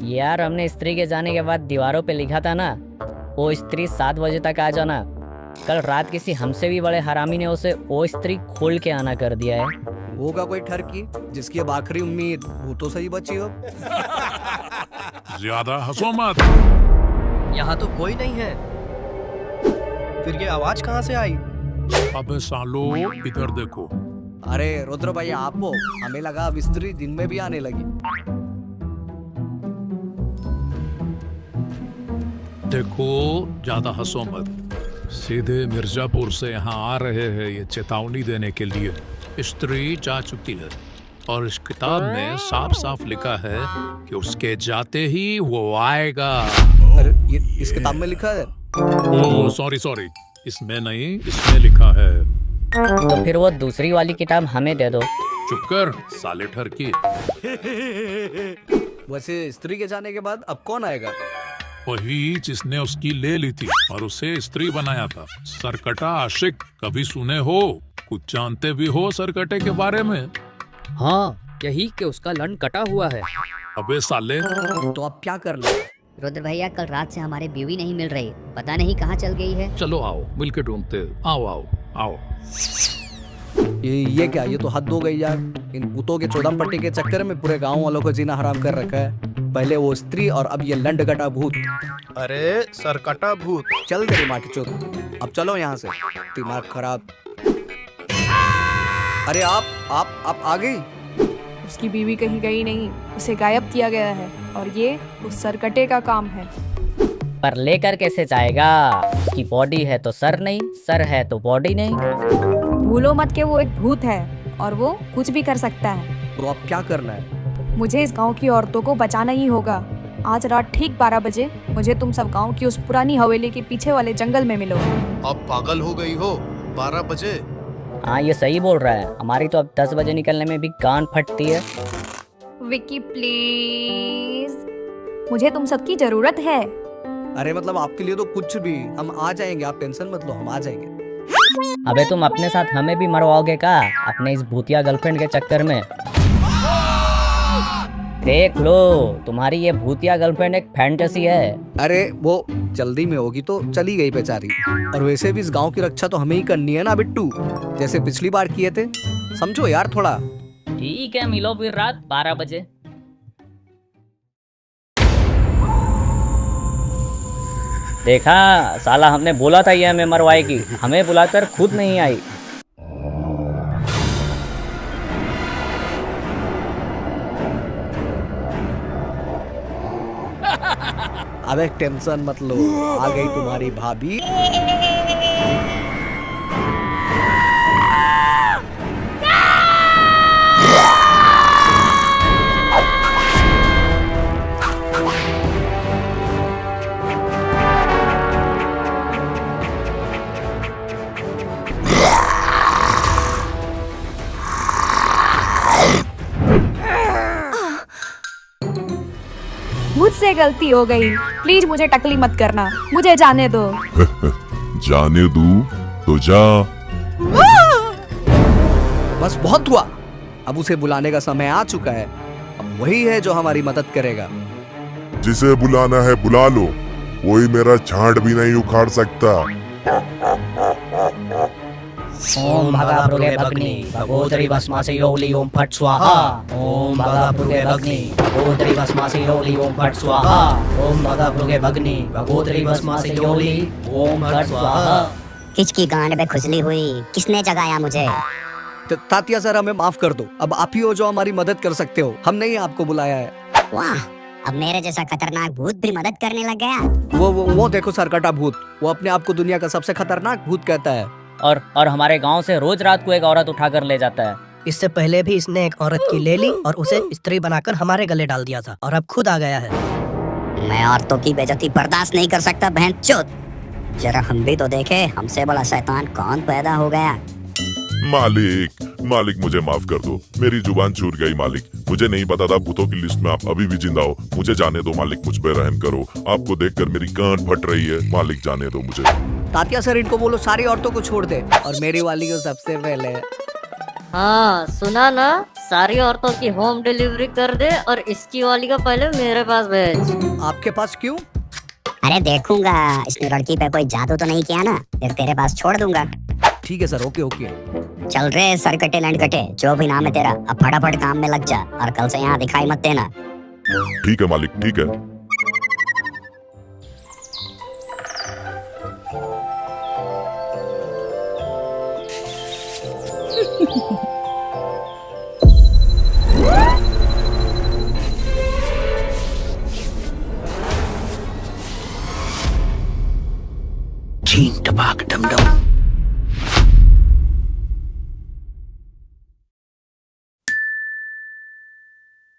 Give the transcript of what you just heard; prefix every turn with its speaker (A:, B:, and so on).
A: यार हमने स्त्री के जाने के बाद दीवारों पे लिखा था ना, वो स्त्री 7 बजे तक आ जाना। कल रात किसी हमसे भी बड़े हरामी ने उसे वो स्त्री खोल के आना कर दिया है।
B: होगा कोई ठरकी जिसकी अब आखिरी उम्मीद वो तो सही बची हो।
C: ज्यादा हंसो मत।
D: यहाँ तो कोई नहीं है, फिर ये आवाज कहाँ से आई?
C: अबे सालो इधर देखो।
B: अरे रुद्र भैया आप हो, हमें लगा अब स्त्री दिन में भी आने लगी।
C: देखो ज्यादा हंसो मत। सीधे मिर्जापुर से यहाँ आ रहे हैं ये चेतावनी देने के लिए। स्त्री जा चुकी है और इस किताब में साफ साफ लिखा है कि उसके जाते ही वो आएगा।
B: अरे ये इस किताब में लिखा है?
C: ओह सॉरी, इसमें नहीं, इसमें लिखा है।
A: तो फिर वो दूसरी वाली किताब हमें दे दो।
C: चुप कर साले ठरकी।
B: वैसे स्त्री के जाने के बाद अब कौन आएगा?
C: वही जिसने उसकी ले ली थी और उसे स्त्री बनाया था। सरकटा आशिक, कभी सुने हो? कुछ जानते भी हो सरकटे के बारे में?
D: हाँ, यही कि उसका लन कटा हुआ है।
C: अबे साले,
B: तो अब क्या करना है?
E: रुद्र भैया कल रात से हमारी बीवी नहीं मिल रही, पता नहीं कहाँ चल गई है।
C: चलो आओ मिलके ढूंढते। आओ आओ आओ।
B: ये क्या, ये तो हद हो गई यार। इन भूतों के चौदम पट्टी के चक्कर में पूरे गांव वालों को जीना हराम कर रखा है। पहले वो स्त्री और अब ये लंड कटा भूत।
D: अरे सरकटा भूत।
B: चल तेरी माँ की चोट, अब चलो यहाँ से, दिमाग खराब। अरे आप आ गई?
F: उसकी बीवी कहीं गई नहीं, उसे गायब किया गया है और ये उस सरकटे का काम है।
A: पर लेकर कैसे जाएगा? उसकी बॉडी है तो सर नहीं, सर है तो बॉडी नहीं।
F: भूलो मत कि वो एक भूत है और वो कुछ भी कर सकता है।
B: तो अब क्या करना है?
F: मुझे इस गांव की औरतों को बचाना ही होगा। आज रात ठीक 12 बजे मुझे तुम सब गांव की उस पुरानी हवेली के पीछे वाले जंगल में मिलो।
D: अब पागल हो गई हो? 12 बजे?
A: हाँ ये सही बोल रहा है। हमारी तो अब 10 बजे निकलने में भी कान फटती है।
F: विकी प्लीज, मुझे तुम सबकी जरूरत है।
B: अरे मतलब आपके लिए तो कुछ भी, हम आ जाएंगे, आप टेंशन मत लो, हम आ जाएंगे।
A: अबे तुम अपने साथ हमें भी मरवाओगे क्या अपने इस भूतिया गर्लफ्रेंड के चक्कर में? देख लो, तुम्हारी ये भूतिया गर्लफ्रेंड एक फैंटेसी है।
B: अरे वो जल्दी में होगी तो चली गई बेचारी। और वैसे भी इस गांव की रक्षा तो हमें ही करनी है ना बिट्टू, जैसे पिछली बार किए थे। समझो यार थोड़ा।
A: ठीक है, मिलो फिर रात 12 बजे। देखा साला, हमने बोला था ये हमें मरवाएगी, हमें बुलाकर खुद नहीं आई।
B: अबे टेंशन मत लो, आ गई तुम्हारी भाभी।
F: मुझसे गलती हो गई, प्लीज मुझे टकली मत करना, मुझे जाने दो।
G: जाने दूं तो जा।
B: बस बहुत हुआ, अब उसे बुलाने का समय आ चुका है। अब वही है जो हमारी मदद करेगा।
G: जिसे बुलाना है बुला लो, कोई मेरा झाड़ भी नहीं उखाड़ सकता।
A: ओम भगाभृगे भग्नि भगोदरी भस्मासि योली ओम फट स्वाहा। ओम भगाभृगे भग्नि भगोदरी भस्मासि योली ओम फट स्वाहा। ओम भगाभृगे भग्नि भगोदरी भस्मासि योली ओम फट स्वाहा।
E: किसकी गांड में खुजली हुई? किसने जगाया मुझे?
B: तात्या सर हमें माफ कर दो, अब आप ही हो जो हमारी मदद कर सकते हो, हमने ही आपको बुलाया है।
E: वाह, अब मेरे जैसा खतरनाक भूत भी मदद करने लग गया।
B: वो देखो सरकटा भूत, वो अपने आप को दुनिया का सबसे खतरनाक भूत कहता है।
A: और हमारे गांव से रोज रात को एक औरत उठा कर ले जाता है।
D: इससे पहले भी इसने एक औरत की ले ली और उसे स्त्री बनाकर हमारे गले डाल दिया था, और अब खुद आ गया है।
E: मैं औरतों की बेइज्जती बर्दाश्त नहीं कर सकता बहनचोद। जरा हम भी तो देखे हमसे बड़ा शैतान कौन पैदा हो गया।
G: मालिक मुझे माफ कर दो, मेरी जुबान छूट गई मालिक। मुझे नहीं पता था भूतों की लिस्ट में आप अभी भी जिंदा हो। मुझे जाने दो मालिक, मुझ पे रहम करो। आपको देखकर मेरी गांठ फट रही है मालिक, जाने दो मुझे।
B: तात्या सर, इनको बोलो सारी औरतों को छोड़ दे और मेरी वाली को सबसे पहले।
H: हाँ सुना ना, सारी औरतों की होम डिलीवरी कर दे और इसकी वाली का पहले मेरे पास भेज।
B: आपके पास क्यों?
E: अरे देखूंगा इसने लड़की पे कोई जादू तो नहीं किया ना, फिर तेरे पास छोड़ दूंगा।
B: ठीक है सर, ओके ओके।
E: चल रे सरकटे लंडकटे, जो भी नाम है तेरा, अब फटाफट काम में लग जा और कल से यहाँ दिखाई मत देना।
G: ठीक है मालिक, ठीक है।
I: छीन टपाक डम डम।